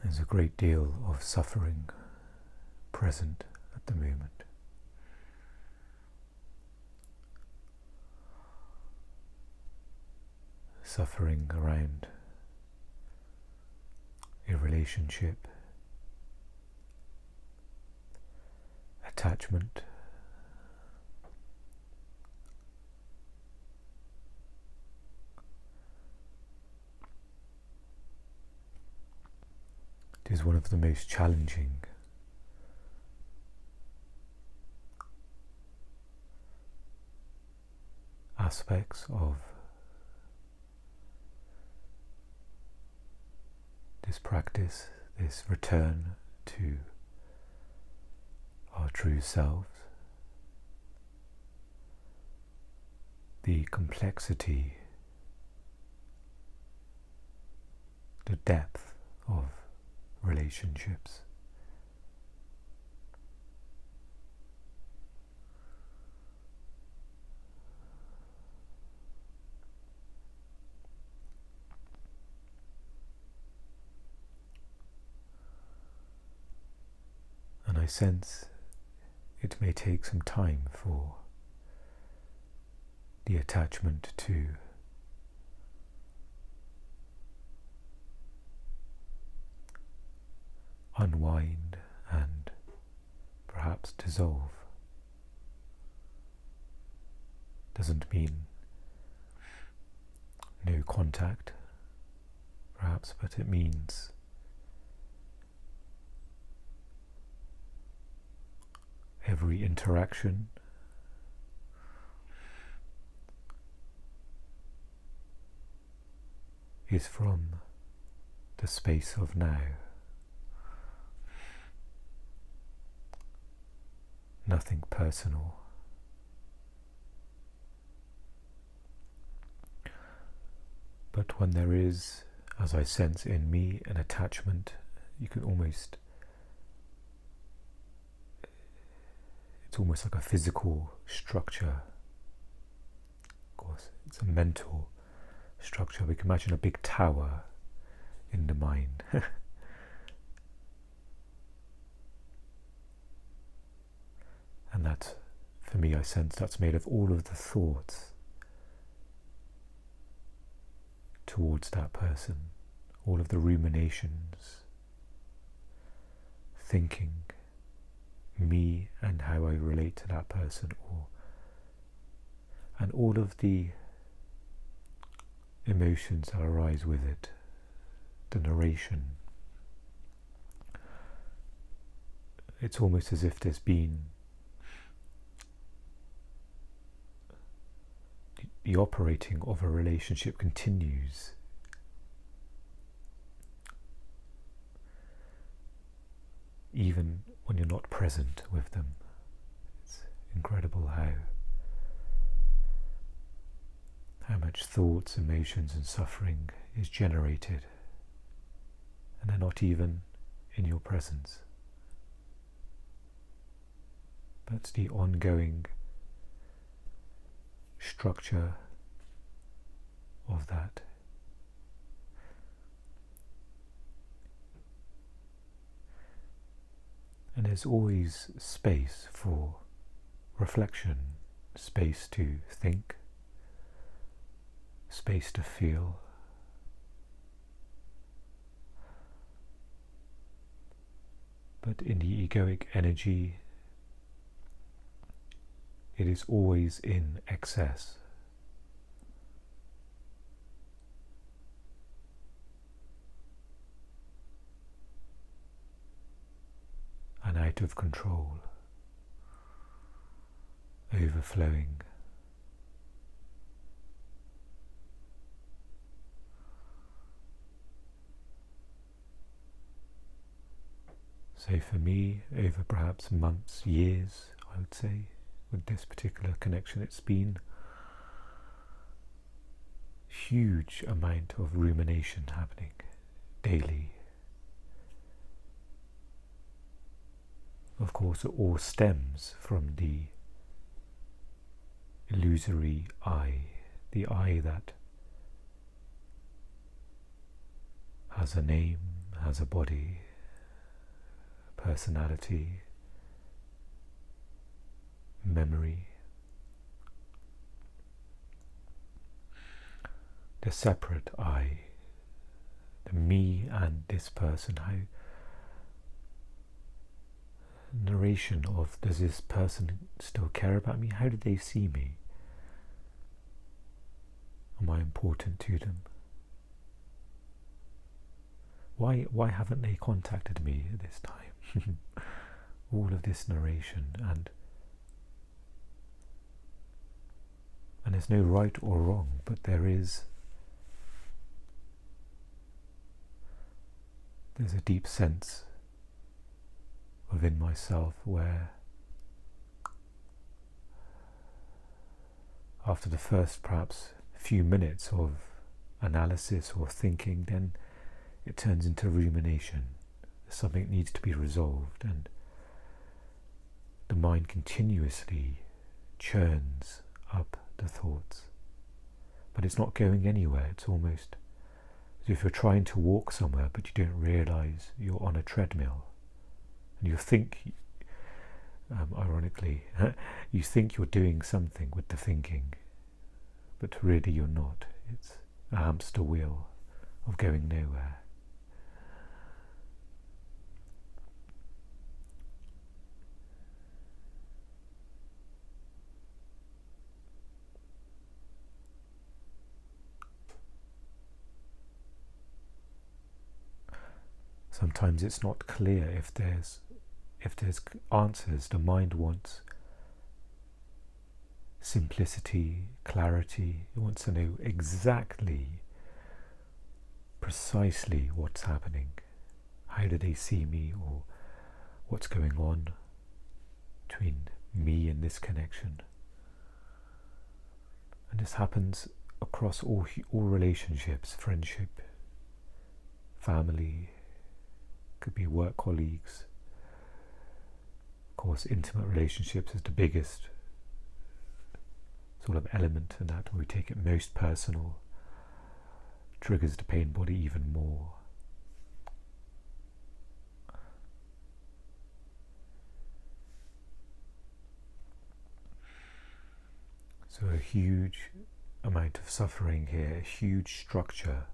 There's a great deal of suffering present at the moment. Suffering around a relationship, attachment, it is one of the most challenging aspects of this practice, this return to our true selves. The complexity, the depth of relationships. And I sense it may take some time for the attachment to unwind and perhaps dissolve. Doesn't mean no contact, perhaps, but it means every interaction is from the space of now. Nothing personal. But when there is, as I sense in me, an attachment, you can almost, it's almost like a physical structure. Of course, it's a mental structure. We can imagine a big tower in the mind. And that, for me, I sense that's made of all of the thoughts towards that person, all of the ruminations, thinking me and how I relate to that person, and all of the emotions that arise with it, the narration. It's almost as if there's been the operating of a relationship continues. Even when you're not present with them. It's incredible how much thoughts, emotions and suffering is generated, and they're not even in your presence. But the ongoing structure of that. And there's always space for reflection, space to think, space to feel. But in the egoic energy, it is always in excess. And out of control, overflowing. So for me, over perhaps months, years, I would say, with this particular connection, it's been huge amount of rumination happening daily. Of course, it all stems from the illusory I, the I that has a name, has a body, personality, memory. The separate I, the me and this person, how narration of, does this person still care about me? How do they see me? Am I important to them? Why haven't they contacted me at this time? All of this narration, and there's no right or wrong, but there's a deep sense within myself where after the first perhaps few minutes of analysis or thinking, then it turns into rumination. Something needs to be resolved, and the mind continuously churns up the thoughts, but it's not going anywhere. It's almost as if you're trying to walk somewhere, but you don't realize you're on a treadmill, and you think, ironically, you think you're doing something with the thinking, but really you're not. It's a hamster wheel of going nowhere. Sometimes it's not clear if there's answers. The mind wants simplicity, clarity. It wants to know exactly, precisely what's happening. How do they see me, or what's going on between me and this connection? And this happens across all relationships, friendship, family, could be work colleagues. Of course, intimate relationships is the biggest sort of element in that, where we take it most personal, triggers the pain body even more. So a huge amount of suffering here, a huge structure,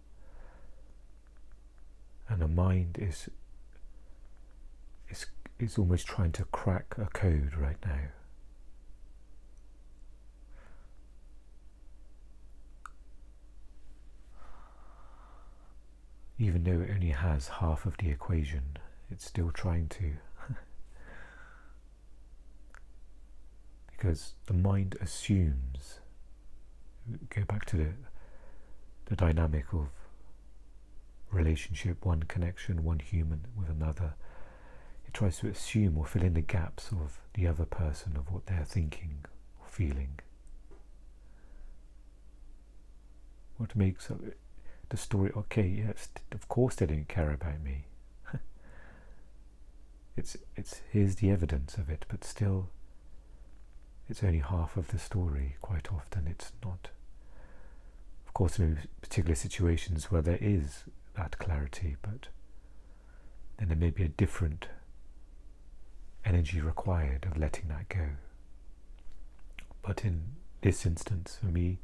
and the mind is almost trying to crack a code right now. Even though it only has half of the equation, it's still trying to. Because the mind assumes, go back to the dynamic of relationship, one connection, one human with another. It tries to assume or fill in the gaps of the other person, of what they're thinking or feeling. What makes the story okay? Yes, of course they don't care about me. It's here's the evidence of it, but still, it's only half of the story. Quite often, it's not. Of course, there are particular situations where there is that clarity, but then there may be a different energy required of letting that go. But in this instance, for me,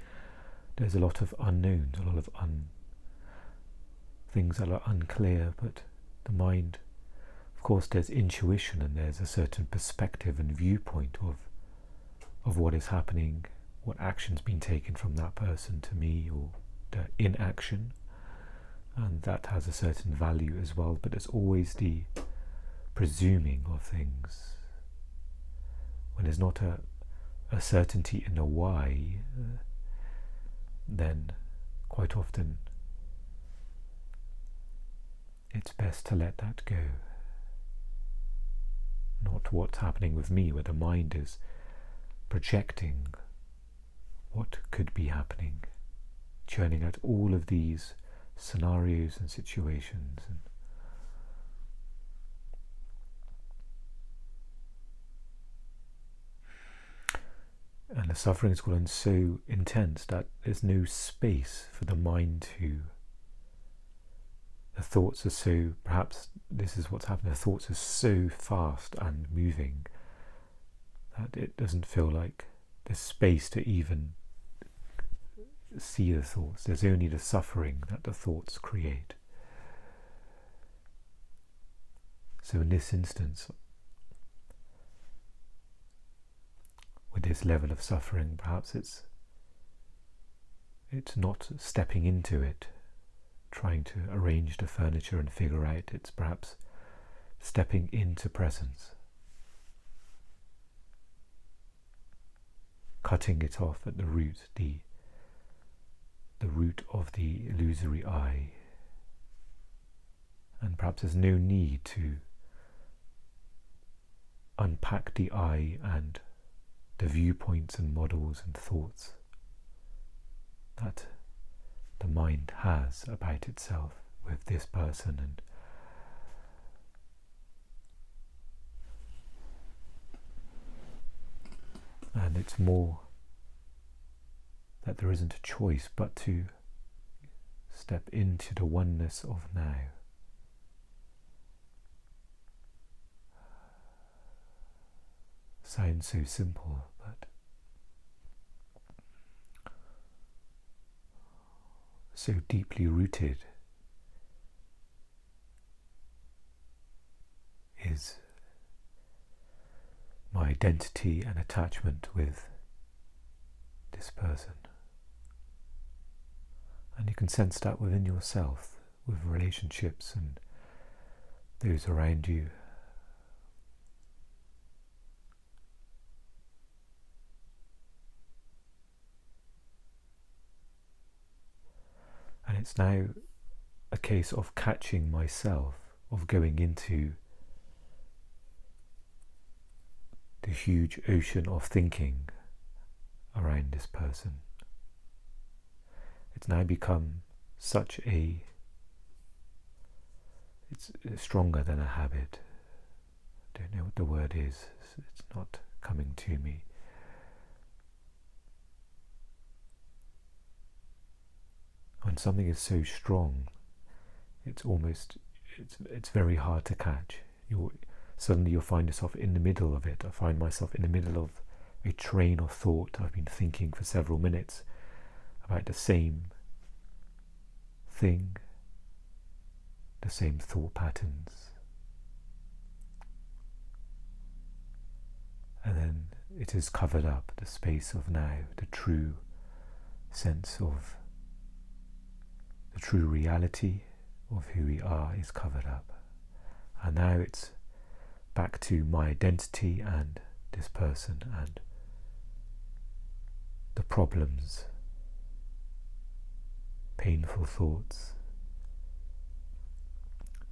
there's a lot of unknowns, a lot of things that are unclear, but the mind, of course, there's intuition and there's a certain perspective and viewpoint of what is happening, what action's been taken from that person to me, or the inaction, and that has a certain value as well. But there's always the presuming of things. When there's not a certainty in the why, then quite often it's best to let that go. Not what's happening with me, where the mind is projecting what could be happening, churning out all of these scenarios and situations. And the suffering is gotten so intense that there's no space for the mind to, thoughts are so, perhaps this is what's happening, the thoughts are so fast and moving that it doesn't feel like there's space to even see the thoughts. There's only the suffering that the thoughts create. So in this instance, with this level of suffering, perhaps it's not stepping into it, trying to arrange the furniture and figure out. It's perhaps stepping into presence, cutting it off at the root, the root of the illusory I. And perhaps there's no need to unpack the I and the viewpoints and models and thoughts that the mind has about itself with this person. And it's more that there isn't a choice but to step into the oneness of now. Sounds so simple, but so deeply rooted is my identity and attachment with this person. And you can sense that within yourself, with relationships and those around you. And it's now a case of catching myself, of going into the huge ocean of thinking around this person. It's now become such it's stronger than a habit. I don't know what the word is, it's not coming to me. When something is so strong, it's very hard to catch. Suddenly you'll find yourself in the middle of it. I find myself in the middle of a train of thought. I've been thinking for several minutes about the same thing, the same thought patterns. And then it is covered up, the space of now, the true sense of the true reality of who we are is covered up. And now it's back to my identity and this person and the problems, painful thoughts,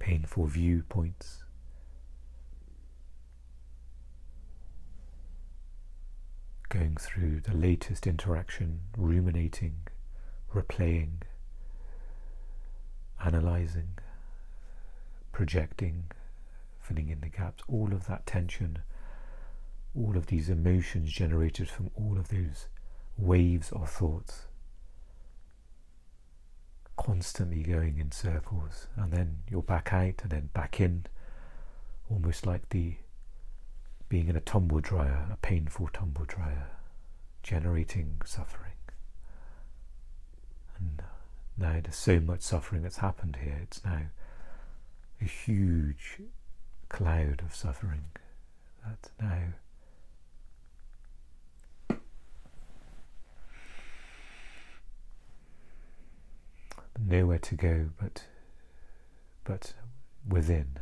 painful viewpoints, going through the latest interaction, ruminating, replaying, analysing, projecting, filling in the gaps, all of that tension, all of these emotions generated from all of those waves of thoughts, constantly going in circles, and then you're back out and then back in, almost like being in a tumble dryer, a painful tumble dryer, generating suffering. And now there's so much suffering that's happened here. It's now a huge cloud of suffering that's now nowhere to go but within.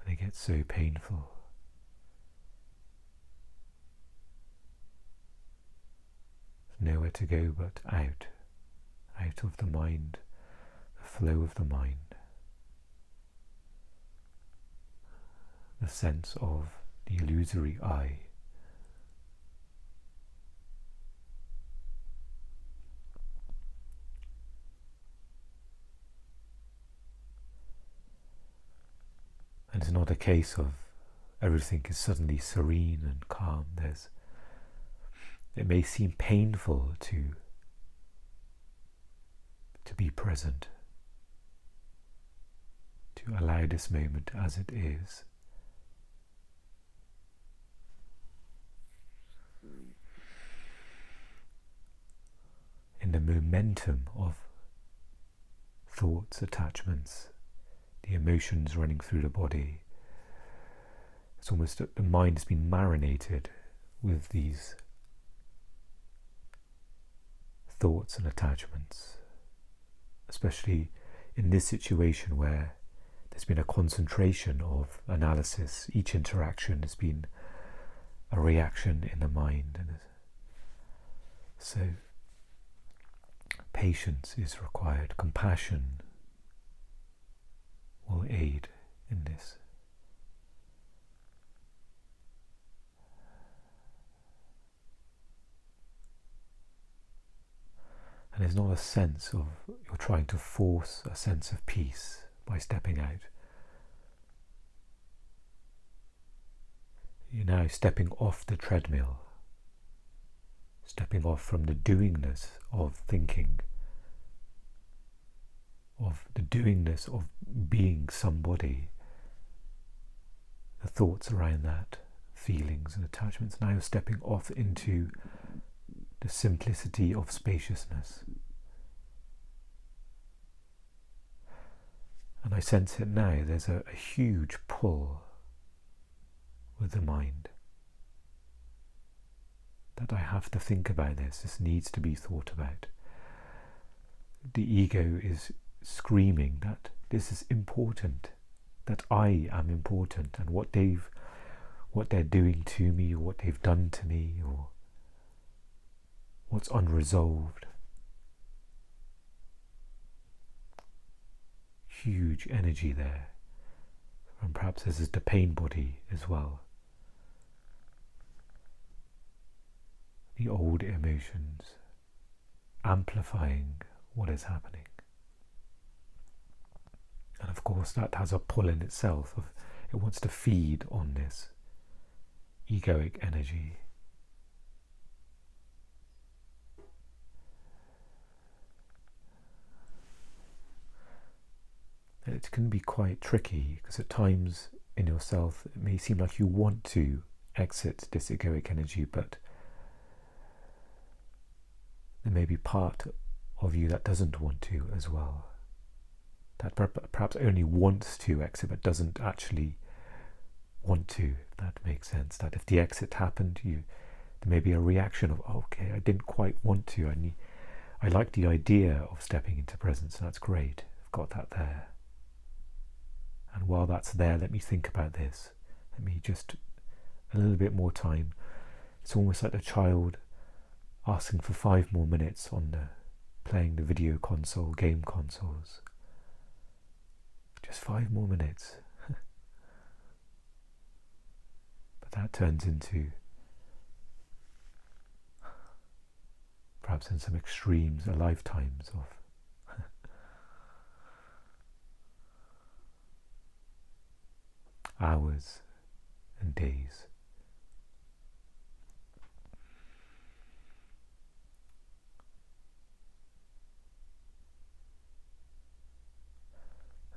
And it gets so painful. Nowhere to go but out of the mind, the flow of the mind, the sense of the illusory I. And it's not a case of everything is suddenly serene and calm. It may seem painful to to be present, to allow this moment as it is. In the momentum of thoughts, attachments, the emotions running through the body, it's almost that the mind has been marinated with these thoughts and attachments, especially in this situation where there's been a concentration of analysis. Each interaction has been a reaction in the mind, and so patience is required. Compassion will aid in this. And there's not a sense of you're trying to force a sense of peace by stepping out. You're now stepping off the treadmill, stepping off from the doingness of thinking, of the doingness of being somebody, the thoughts around that, feelings and attachments. Now you're stepping off into the simplicity of spaciousness. And I sense it now, there's a huge pull with the mind, that I have to think about this. This needs to be thought about. The ego is screaming that this is important, that I am important, and what they're doing to me, or what they've done to me, or what's unresolved. Huge energy there. And perhaps this is the pain body as well. The old emotions amplifying what is happening. And of course that has a pull in itself. It wants to feed on this egoic energy. It can be quite tricky, because at times in yourself it may seem like you want to exit this egoic energy, but there may be part of you that doesn't want to as well, that perhaps only wants to exit but doesn't actually want to, if that makes sense. That if the exit happened, there may be a reaction of, oh, okay, I didn't quite want to, I like the idea of stepping into presence, and that's great, I've got that there. And while that's there, let me think about this. Let me just a little bit more time. It's almost like a child asking for 5 more minutes on playing the video console, game consoles. Just 5 more minutes. But that turns into, perhaps in some extremes, a lifetimes of hours and days.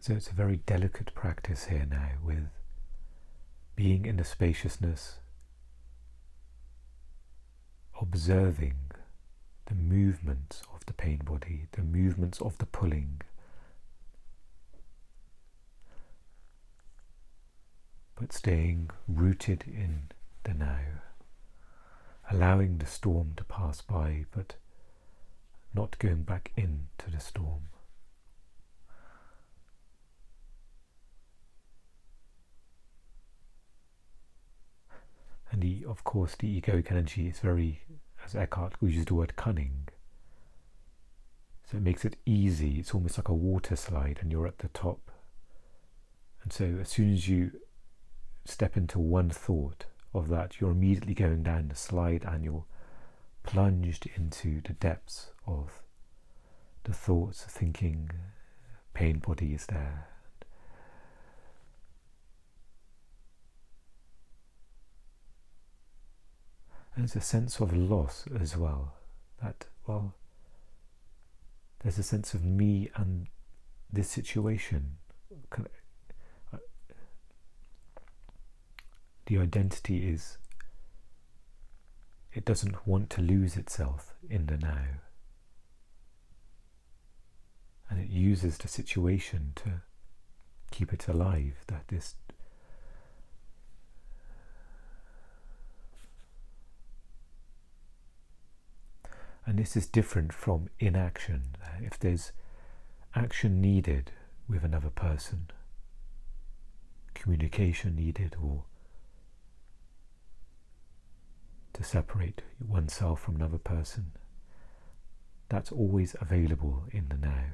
So it's a very delicate practice here now, with being in the spaciousness, observing the movements of the pain body, the movements of the pulling, but staying rooted in the now, allowing the storm to pass by, but not going back into the storm. And of course the egoic energy is very, as Eckhart uses the word, cunning. So it makes it easy. It's almost like a water slide and you're at the top. And so as soon as you step into one thought of that, you're immediately going down the slide and you're plunged into the depths of the thoughts, thinking, pain body is there. And there's a sense of loss as well, that, well, there's a sense of me and this situation. The identity is, it doesn't want to lose itself in the now. And it uses the situation to keep it alive, that this and this is different from inaction. If there's action needed with another person, communication needed, or to separate oneself from another person, that's always available in the now.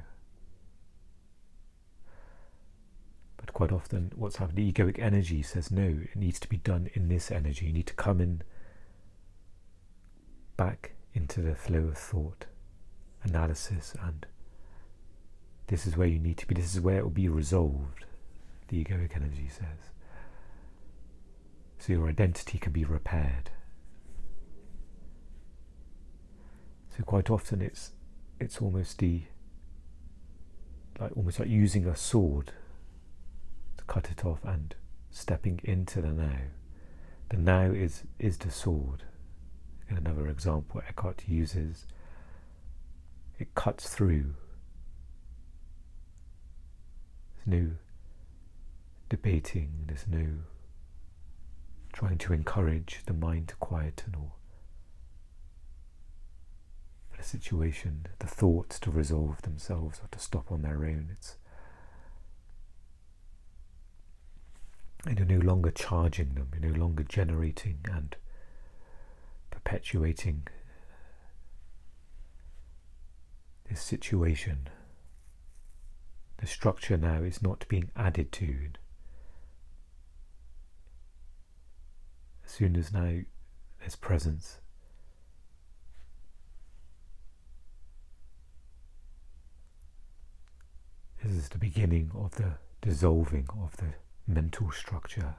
But quite often what's happened, the egoic energy says no, it needs to be done in this energy. You need to come in back into the flow of thought, analysis, and this is where you need to be, this is where it will be resolved, the egoic energy says. So your identity can be repaired. So quite often it's almost almost like using a sword to cut it off and stepping into the now. The now is the sword. In another example Eckhart uses, it cuts through. There's no debating, there's no trying to encourage the mind to quieten or the situation, the thoughts to resolve themselves or to stop on their own. And you're no longer charging them, you're no longer generating and perpetuating this situation. The structure now is not being added to. As soon as now there's presence, this is the beginning of the dissolving of the mental structure.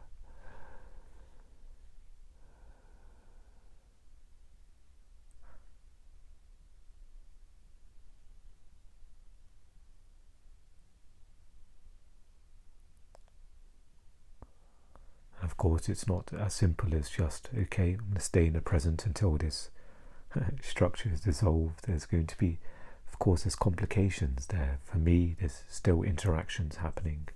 Of course, it's not as simple as just, okay, I'm going to stay in the present until this structure is dissolved. There's going to be, of course, there's complications there. For me, there's still interactions happening.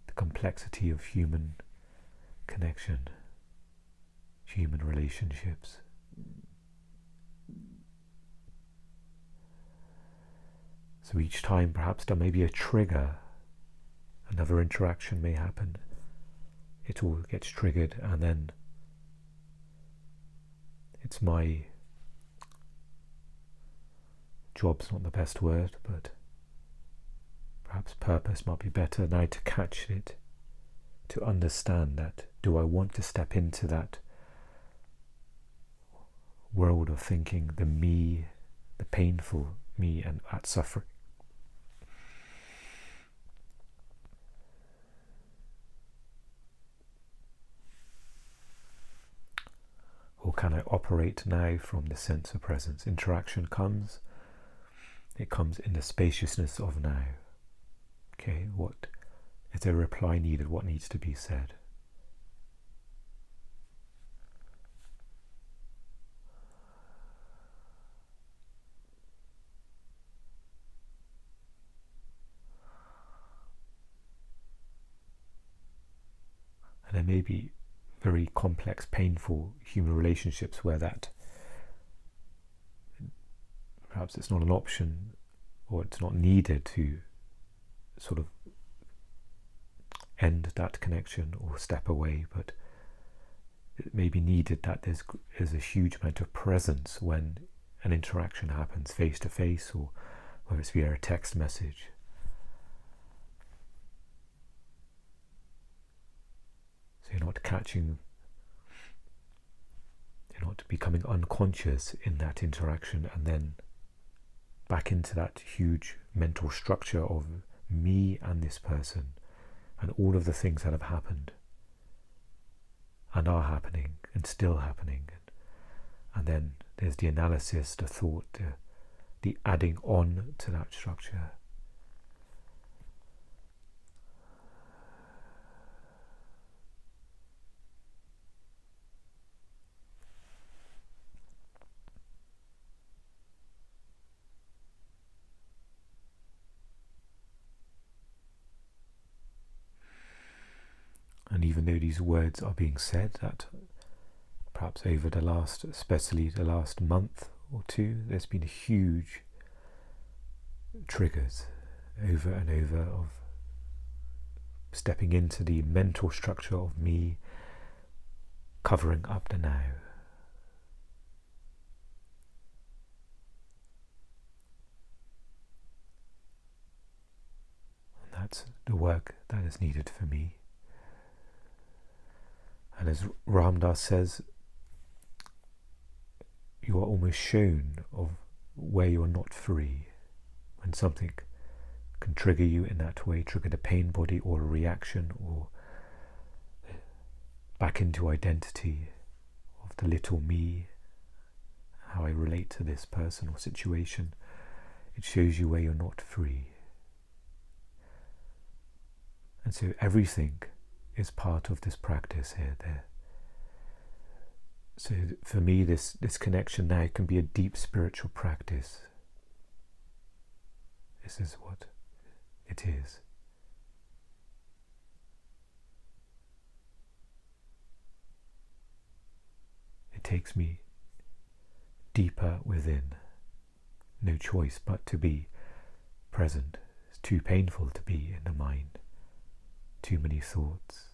The complexity of human connection, human relationships. So each time perhaps there may be a trigger, another interaction may happen, it all gets triggered, and then it's my job's not the best word, but perhaps purpose might be better now to catch it, to understand that, do I want to step into that world of thinking, the me, the painful me and that suffering? Or can I operate now from the sense of presence? Interaction comes, it comes in the spaciousness of now. Okay, what is there a reply needed? What needs to be said? And there may be very complex, painful human relationships where that perhaps it's not an option or it's not needed to sort of end that connection or step away, but it may be needed that there's a huge amount of presence when an interaction happens face to face, or whether it's via a text message. So you're not becoming unconscious in that interaction and then back into that huge mental structure of me and this person and all of the things that have happened and are happening and still happening. And then there's the analysis, the thought, the adding on to that structure. And even though these words are being said, that perhaps over the last, especially the last month or two, there's been huge triggers over and over of stepping into the mental structure of me covering up the now. And that's the work that is needed for me. And as Ram Dass says, you are almost shown of where you are not free. When something can trigger you in that way, trigger the pain body or a reaction, or back into identity of the little me, how I relate to this person or situation, it shows you where you're not free. And so everything is part of this practice here, there. So for me, this connection now can be a deep spiritual practice. This is what it is. It takes me deeper within. No choice but to be present. It's too painful to be in the mind. Too many thoughts.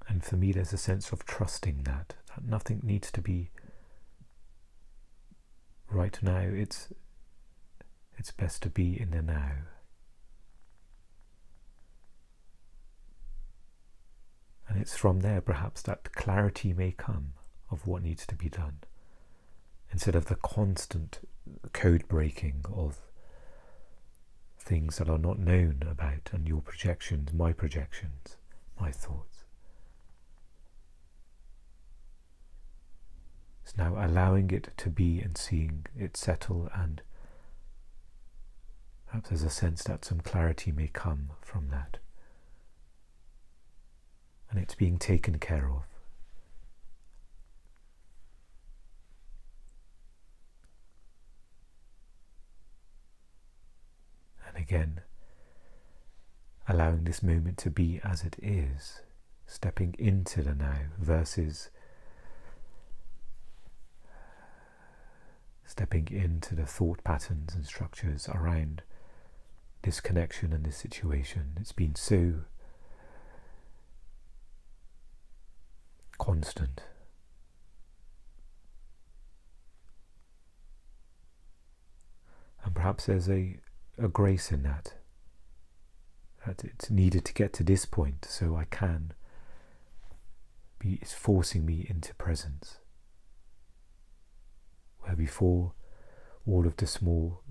And for me, there's a sense of trusting that nothing needs to be right now. It's best to be in the now. And it's from there, perhaps, that clarity may come of what needs to be done, instead of the constant code breaking of things that are not known about, and your projections, my thoughts. It's now allowing it to be and seeing it settle, and perhaps there's a sense that some clarity may come from that. And it's being taken care of. And again, allowing this moment to be as it is, stepping into the now versus stepping into the thought patterns and structures around this connection and this situation. It's been so constant. And perhaps there's a grace in that it's needed to get to this point so I can be, it's forcing me into presence. Where before all of the small,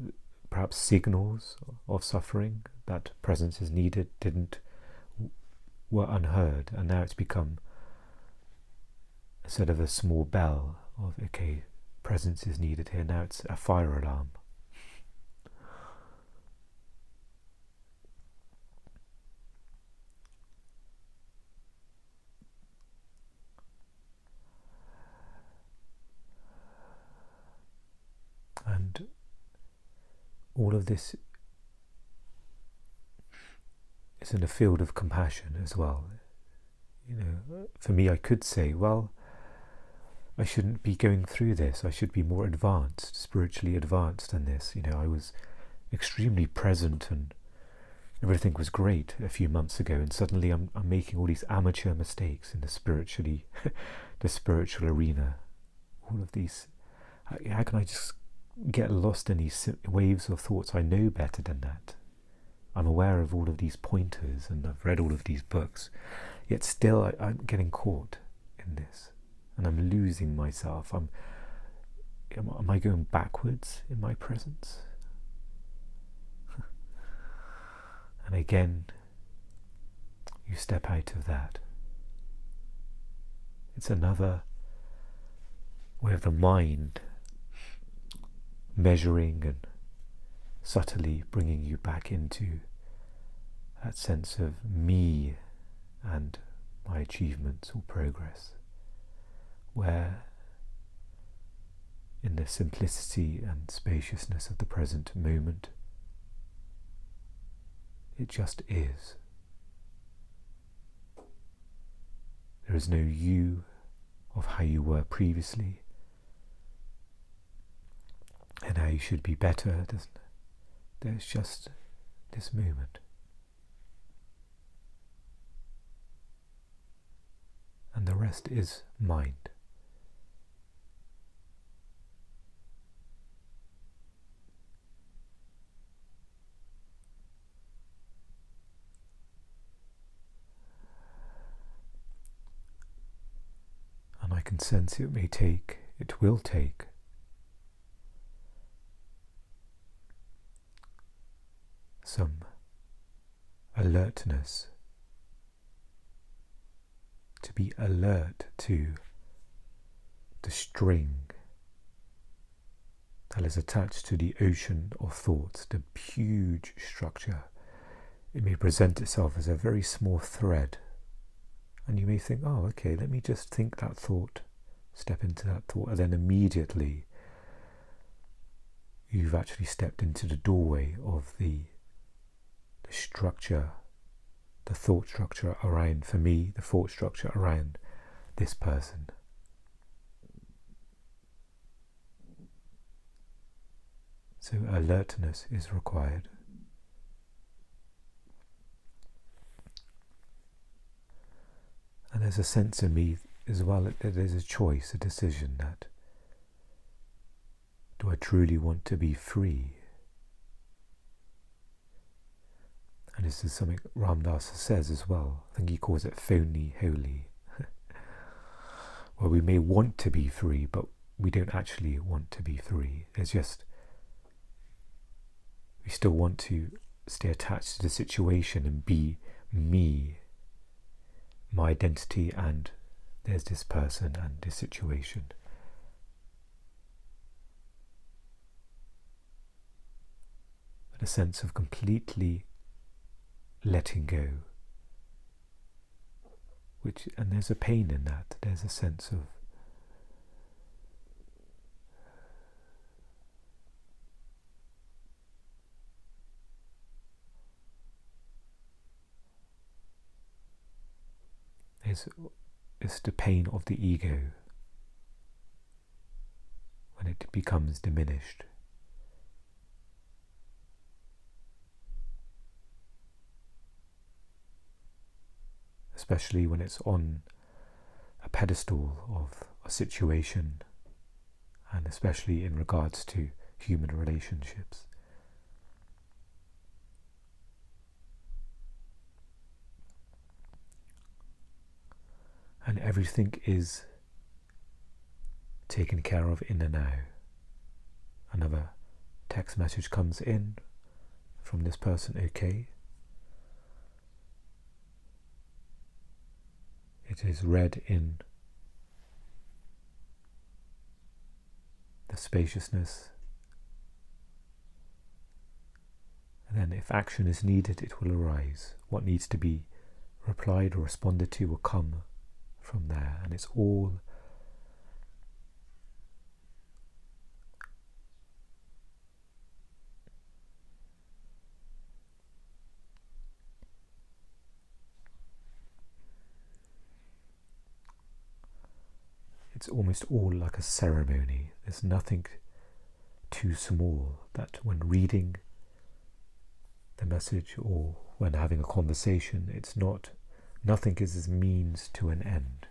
perhaps signals of suffering that presence is needed were unheard, and now it's become, instead of a small bell of, okay, presence is needed here, now it's a fire alarm. And all of this is in a field of compassion as well. You know, for me, I could say, well, I shouldn't be going through this. I should be more advanced, spiritually advanced than this. You know, I was extremely present and everything was great a few months ago, and suddenly I'm making all these amateur mistakes in the spiritual arena. All of these, how can I just get lost in these waves of thoughts? I know better than that. I'm aware of all of these pointers and I've read all of these books, yet still I'm getting caught in this and I'm losing myself. Am I going backwards in my presence? And again, you step out of that. It's another way of the mind measuring and subtly bringing you back into that sense of me and my achievements or progress, where in the simplicity and spaciousness of the present moment, it just is. There is no you of how you were previously and how you should be better. There's just this moment. And the rest is mind. And I can sense it will take some alertness to be alert to the string that is attached to the ocean of thoughts, the huge structure. It may present itself as a very small thread, and you may think, oh, okay, let me just think that thought, step into that thought, and then immediately you've actually stepped into the doorway of the structure, the thought structure around, for me, the thought structure around this person. So alertness is required. And there's a sense in me as well that there's a choice, a decision that, do I truly want to be free? And this is something Ram Dass says as well. I think he calls it phony holy. Where we may want to be free, but we don't actually want to be free. It's just, we still want to stay attached to the situation and be me, my identity, and there's this person and this situation. But a sense of completely letting go, and there's a pain in that. There's a sense of it's the pain of the ego when it becomes diminished. Especially when it's on a pedestal of a situation, and especially in regards to human relationships. And everything is taken care of in the now. Another text message comes in from this person, okay. It is read in the spaciousness, and then if action is needed, it will arise. What needs to be replied or responded to will come from there, and it's all it's almost all like a ceremony. There's nothing too small that when reading the message or when having a conversation, it's not, nothing is as means to an end.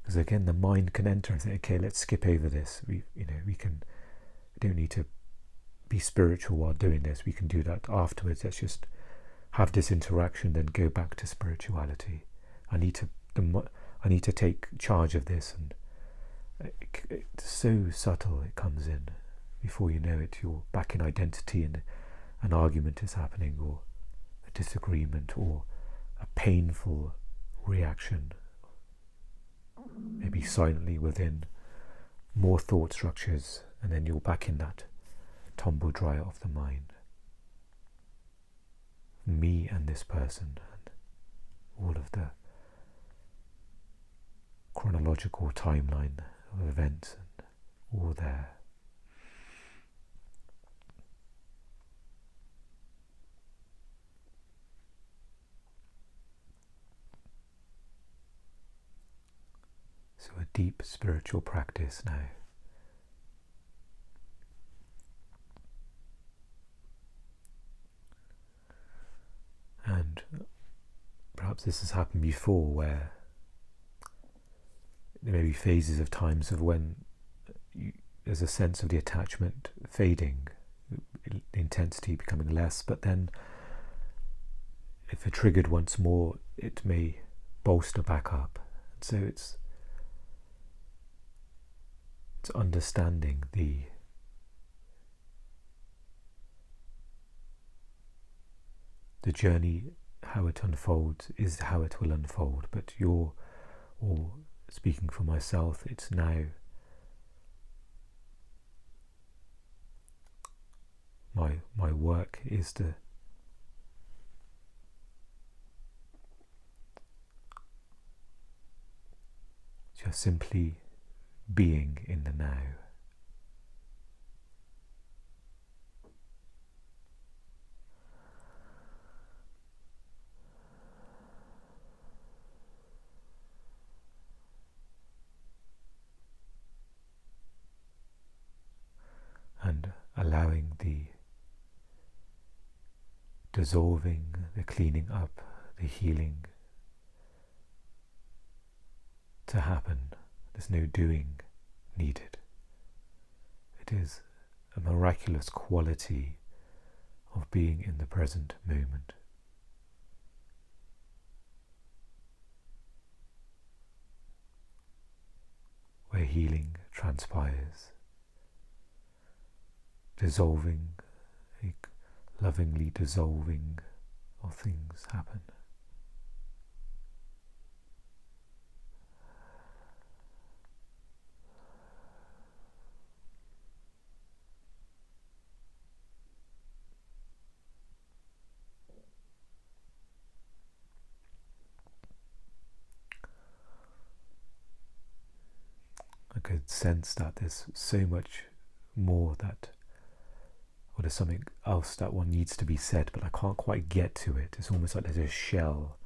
Because again, the mind can enter and say, okay, let's skip over this. We don't need to be spiritual while doing this. We can do that afterwards. Let's just have this interaction, then go back to spirituality. I need to take charge of this, and it's so subtle it comes in. before you know it, you're back in identity and an argument is happening, or a disagreement, or a painful reaction, maybe silently within more thought structures, and then you're back in that tumble dryer of the mind. Me and this person, and all of the chronological timeline of events, and all there. So a deep spiritual practice now. And perhaps this has happened before, where there may be phases of times of when there's a sense of the attachment fading, the intensity becoming less, but then if it triggered once more, it may bolster back up. And so it's understanding the journey, how it unfolds is how it will unfold, but or speaking for myself, it's now my work is to just simply being in the now. And allowing the dissolving, the cleaning up, the healing to happen. There's no doing needed. It is a miraculous quality of being in the present moment. Where healing transpires, dissolving, a lovingly dissolving of things happen. I could sense that there's so much more that, or there's something else that one needs to be said, but I can't quite get to it. It's almost like there's a shell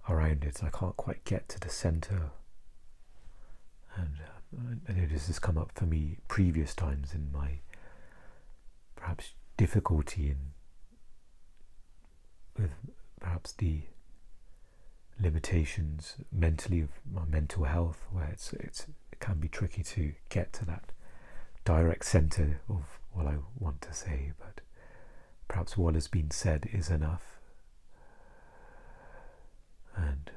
around it, so I can't quite get to the center. And I know this has come up for me previous times in my perhaps difficulty with perhaps the limitations mentally of my mental health, where it can be tricky to get to that direct center of what I want to say, but perhaps what has been said is enough. And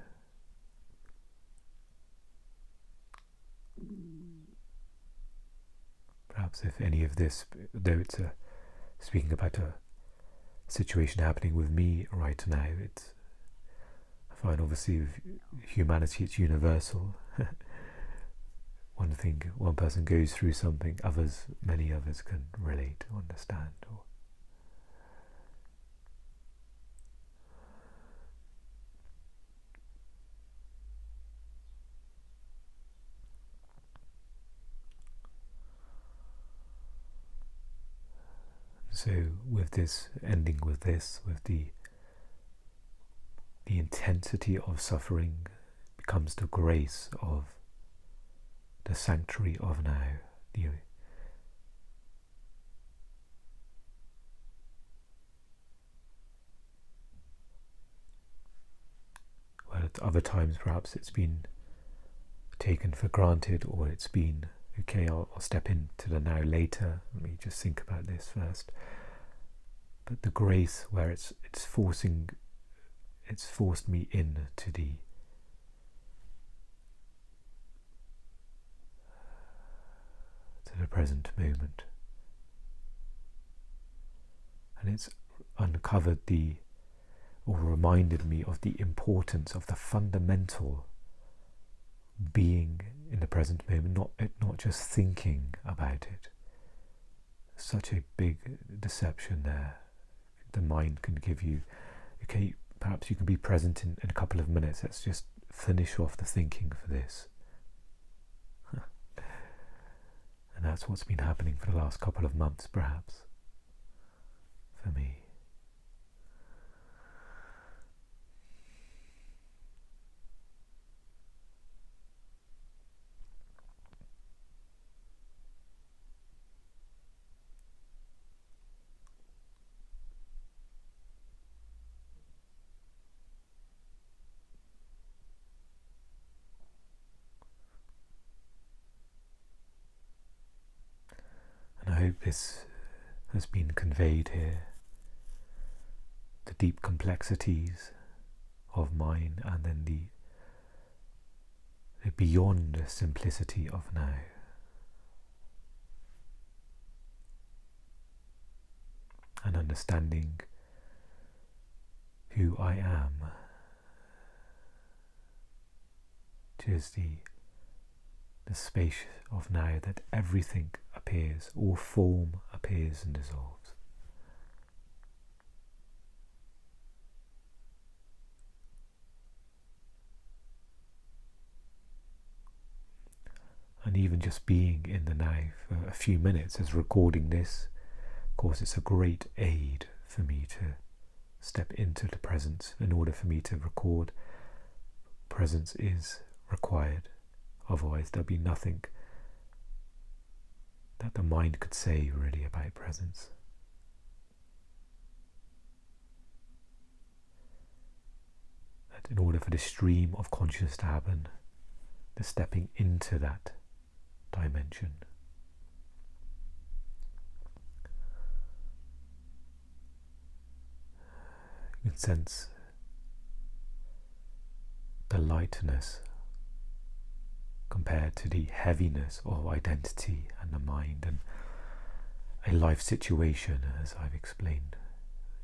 perhaps if any of this, though it's speaking about a situation happening with me right now, I find obviously with humanity it's universal. One person goes through something, many others can relate or understand. So with this, ending with this, with the intensity of suffering becomes the grace of the sanctuary of now. Well, at other times perhaps it's been taken for granted, or it's been, okay, I'll step into the now later, let me just think about this first. But the grace where it's forced me into the present moment, And it's uncovered or reminded me of the importance of the fundamental being in the present moment, not just thinking about it. Such a big deception there. The mind can give you, okay, perhaps you can be present in a couple of minutes, let's just finish off the thinking for this. And that's what's been happening for the last couple of months, perhaps, for me. And I hope this has been conveyed here, the deep complexities of mind, and then the beyond simplicity of now. And understanding who I am, which is the space of now that everything appears, all form appears and dissolves. And even just being in the now for a few minutes as recording this, of course, it's a great aid for me to step into the presence. In order for me to record, presence is required. Otherwise there'll be nothing that the mind could say really about presence. That in order for the stream of consciousness to happen, the stepping into that dimension. You can sense the lightness compared to the heaviness of identity and the mind and a life situation, as I've explained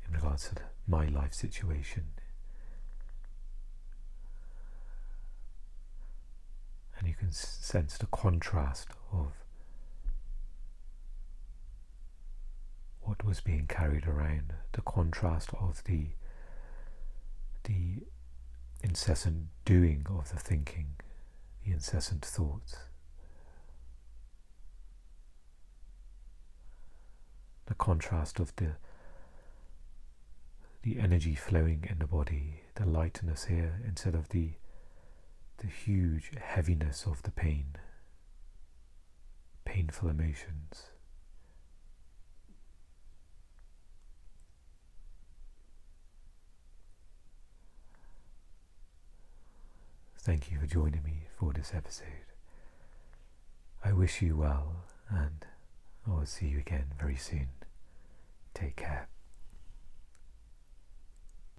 in regards to my life situation. And you can sense the contrast of what was being carried around, the contrast of the incessant doing of the thinking, the incessant thoughts, the contrast of the energy flowing in the body, the lightness here instead of the huge heaviness of the painful emotions. Thank you for joining me for this episode. I wish you well, and I will see you again very soon. Take care.